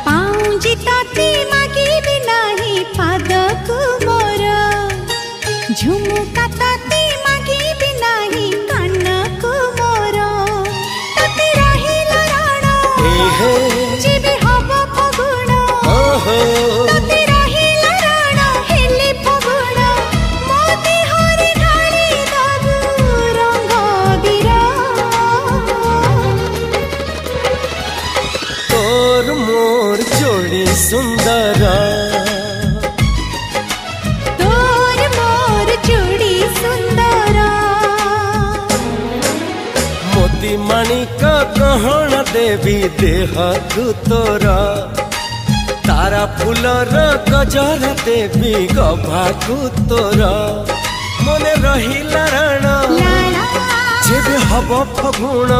पाऊँजी ताती मागिबी नाही पादकु मोर झुमुका ताती मागिबी नाही कानकु मोर ताती रहिला राण जीवी हब फगुण ताती रहिला राण हेली फगुण मोती हरि ढाली दबु रंग बीरा तोर मोर जोड़ी सुंदर तोर मोर जोड़ी सुंदर मोती माणिक गहन देवी देह तोर तारा फूलर गजर देवी गभाकु तोर मने रहिला राण जेबे हब फगुण